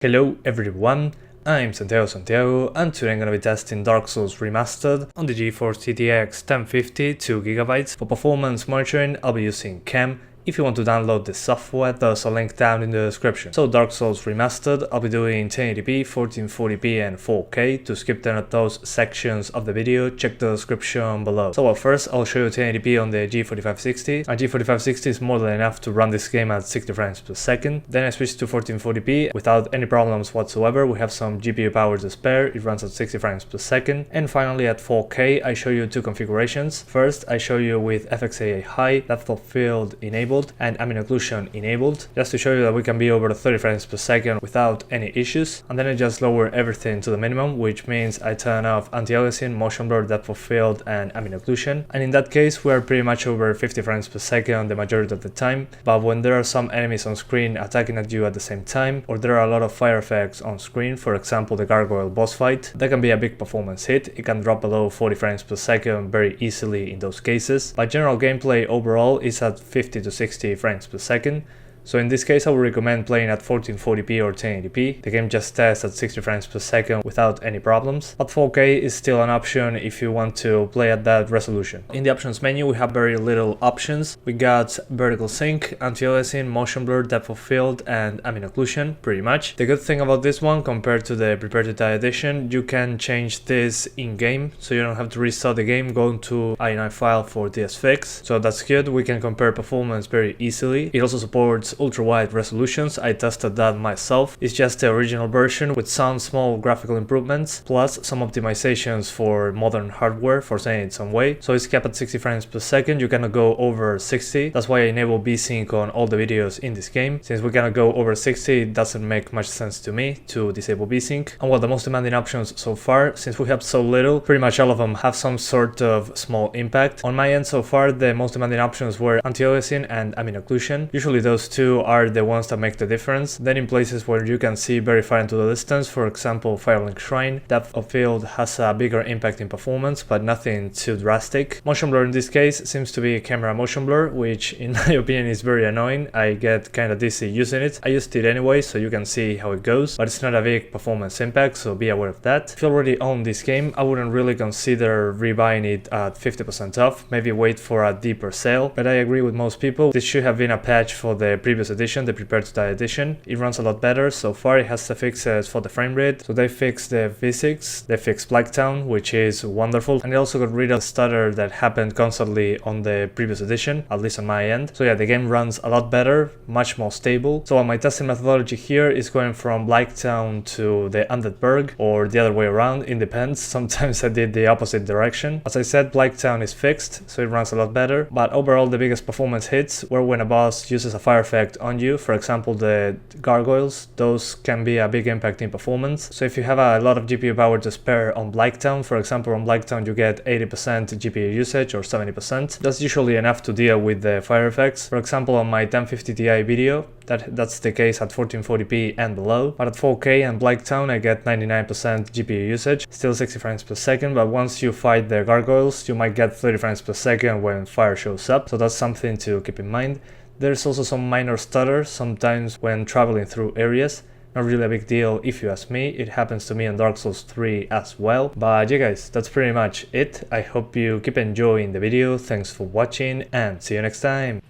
Hello everyone, I'm Santiago and today I'm gonna be testing Dark Souls Remastered on the GeForce GTX 1050 2GB. For performance monitoring, I'll be using CAM. If you want to download the software, there's a link down in the description. So Dark Souls Remastered, I'll be doing 1080p, 1440p and 4K. To skip any of those sections of the video, check the description below. So first I'll show you 1080p on the G4560. A G4560 is more than enough to run this game at 60 frames per second. Then I switched to 1440p without any problems whatsoever. We have some GPU power to spare, it runs at 60 frames per second. And finally at 4K I show you two configurations. First I show you with FXAA high, depth of field enabled and ambient occlusion enabled, just to show you that we can be over 30 frames per second without any issues. And then I just lower everything to the minimum, which means I turn off anti-aliasing, motion blur, depth of field and ambient occlusion. And in that case we are pretty much over 50 frames per second the majority of the time. But when there are some enemies on screen attacking at you at the same time, or there are a lot of fire effects on screen, for example the gargoyle boss fight, that can be a big performance hit. It can drop below 40 frames per second very easily in those cases. But general gameplay overall is at 50 to 60 frames per second. So in this case I would recommend playing at 1440p or 1080p. The game just tests at 60 frames per second without any problems, but 4K is still an option if you want to play at that resolution. In the options menu we have very little options. We got vertical sync, anti-aliasing, motion blur, depth of field and ambient occlusion, pretty much. The good thing about this one compared to the Prepare to Die edition, you can change this in-game, so you don't have to restart the game going to INI file for this fix. So that's good, we can compare performance very easily. It also supports ultra-wide resolutions. I tested that myself. It's just the original version with some small graphical improvements plus some optimizations for modern hardware, for saying it some way. So it's capped at 60 frames per second. You cannot go over 60. That's why I enable VSync on all the videos in this game. Since we cannot go over 60, it doesn't make much sense to me to disable VSync. And well, the most demanding options so far, since we have so little, pretty much all of them have some sort of small impact. On my end so far, the most demanding options were anti-aliasing and ambient occlusion. Usually those two are the ones that make the difference. Then in places where you can see very far into the distance, for example Firelink Shrine, depth of field has a bigger impact in performance, but nothing too drastic. Motion blur in this case seems to be camera motion blur, which in my opinion is very annoying. I get kinda dizzy using it. I used it anyway, so you can see how it goes, but it's not a big performance impact, so be aware of that. If you already own this game, I wouldn't really consider rebuying it at 50% off, maybe wait for a deeper sale, but I agree with most people. This should have been a patch for the previous edition, the Prepare to Die edition. It runs a lot better. So far it has the fixes for the frame rate. So they fixed the physics, they fixed Blighttown, which is wonderful, and they also got rid of the stutter that happened constantly on the previous edition, at least on my end. So yeah, the game runs a lot better, much more stable. So my testing methodology here is going from Blighttown to the Undead Berg, or the other way around, it depends. Sometimes I did the opposite direction. As I said, Blighttown is fixed, so it runs a lot better, but overall the biggest performance hits were when a boss uses a fire effect on you. For example the gargoyles, those can be a big impact in performance. So if you have a lot of GPU power to spare on Blighttown, for example on Blighttown you get 80% GPU usage or 70%, that's usually enough to deal with the fire effects. For example on my 1050 Ti video, that's the case at 1440p and below, but at 4K and Blighttown I get 99% GPU usage, still 60 frames per second, but once you fight the gargoyles you might get 30 frames per second when fire shows up, so that's something to keep in mind. There's also some minor stutter sometimes when traveling through areas. Not really a big deal if you ask me. It happens to me on Dark Souls 3 as well. But yeah guys, that's pretty much it. I hope you keep enjoying the video. Thanks for watching and see you next time.